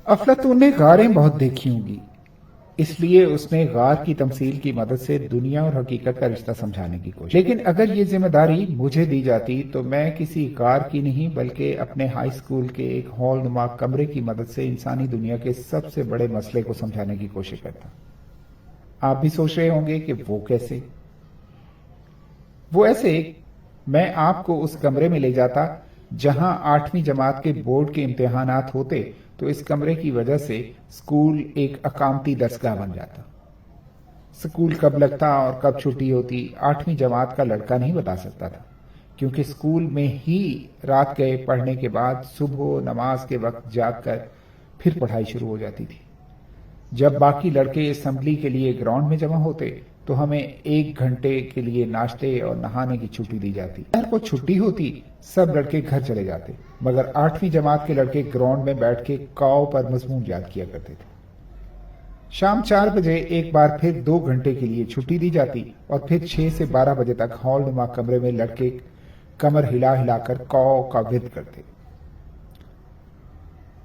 अफलातून ने गारें बहुत देखी होंगी, इसलिए उसने गार की तमसील की मदद से दुनिया और हकीकत का रिश्ता समझाने की कोशिश। लेकिन अगर ये जिम्मेदारी मुझे दी जाती तो मैं किसी गार की नहीं बल्कि अपने हाई स्कूल के एक हॉल नुमा कमरे की मदद से इंसानी दुनिया के सबसे बड़े मसले को समझाने की कोशिश करता। आप भी सोच रहे होंगे कि वो कैसे। वो ऐसे, मैं आपको उस कमरे में ले जाता जहां 8वीं जमात के बोर्ड के इम्तिहानात होते तो इस कमरे की वजह से स्कूल एक अकामती दरसगाह बन जाता। स्कूल कब लगता और कब छुट्टी होती 8वीं जमात का लड़का नहीं बता सकता था, क्योंकि स्कूल में ही रात गए पढ़ने के बाद सुबह नमाज के वक्त जागकर फिर पढ़ाई शुरू हो जाती थी। जब बाकी लड़के असेंबली के लिए ग्राउंड में जमा होते तो हमें 1 घंटे के लिए नाश्ते और नहाने की छुट्टी दी जाती। दोपहर को छुट्टी होती, सब लड़के घर चले जाते, मगर 8वीं जमात के लड़के ग्राउंड में बैठ के कौ पर मजमून याद किया करते थे। शाम 4 बजे एक बार फिर 2 घंटे के लिए छुट्टी दी जाती और फिर 6 से 12 बजे तक हॉल नुमा कमरे में लड़के कमर हिला हिलाकर कौ का विद करते।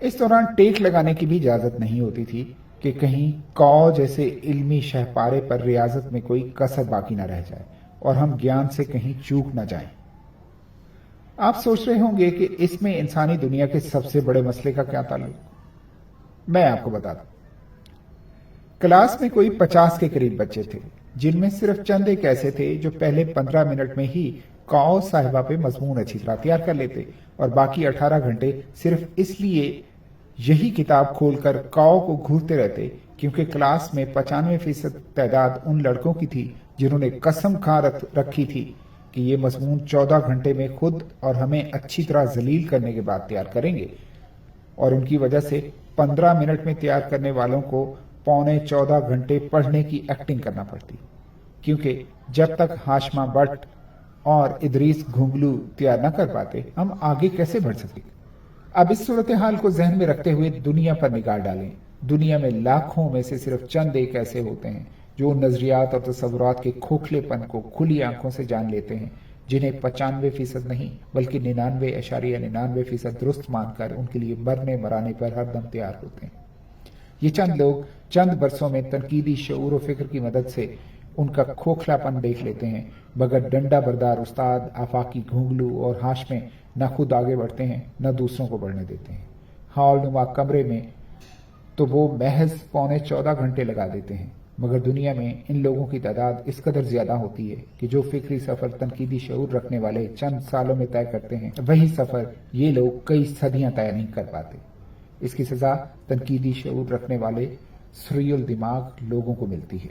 इस दौरान टेक लगाने की भी इजाजत नहीं होती थी कि कहीं कौ जैसे इल्मी शहपारे पर रियाजत में कोई कसर बाकी न रह जाए और हम ज्ञान से कहीं चूक न जाएं। आप सोच रहे होंगे कि इसमें इंसानी दुनिया के सबसे बड़े मसले का क्या ताल्लुक। मैं आपको बता दूं, क्लास में कोई 50 के करीब बच्चे थे, जिनमें सिर्फ चंद एक ऐसे थे जो पहले 15 मिनट में ही कौ साहिबा पे मजमून अच्छी तरह तैयार कर लेते और बाकी 18 घंटे सिर्फ इसलिए यही किताब खोलकर कौ को घूरते रहते क्योंकि क्लास में 95% तादाद उन लड़कों की थी जिन्होंने कसम खा रखी थी कि ये मजमून 14 घंटे में खुद और हमें अच्छी तरह जलील करने के बाद तैयार करेंगे, और उनकी वजह से 15 मिनट में तैयार करने वालों को पौने 14 घंटे पढ़ने की एक्टिंग करना पड़ती, क्योंकि जब तक हाशमा भट्ट और इदरीस घुंगलू तैयार न कर पाते हम आगे कैसे बढ़ सके। अब इस सूरत हाल को जहन में रखते हुए दुनिया पर निगाह डालें। दुनिया में लाखों में से सिर्फ चंद एक ऐसे होते हैं जो नजरियात और तसव्वुरात के खोखलेपन को खुली आंखों से जान लेते हैं, जिन्हें 95% नहीं बल्कि 99.99% दुरुस्त मानकर उनके लिए मरने मराने पर हरदम तैयार होते हैं। ये चंद लोग चंद बरसों में तनकीदी शऊर और फिक्र की मदद से उनका खोखलापन देख लेते हैं, मगर डंडा बरदार उस्ताद आफाकी घुंगलू और हाशमे न खुद आगे बढ़ते हैं न दूसरों को बढ़ने देते हैं। हॉल नुमा कमरे में तो वो महज पौने 14 घंटे लगा देते हैं, मगर दुनिया में इन लोगों की तादाद इस कदर ज्यादा होती है कि जो फिक्री सफर तनकीदी शऊर रखने वाले चंद सालों में तय करते हैं, वही सफर ये लोग कई सदियां तय नहीं कर पाते। इसकी सजा तनकीदी शऊर रखने वाले सुरील दिमाग लोगों को मिलती है।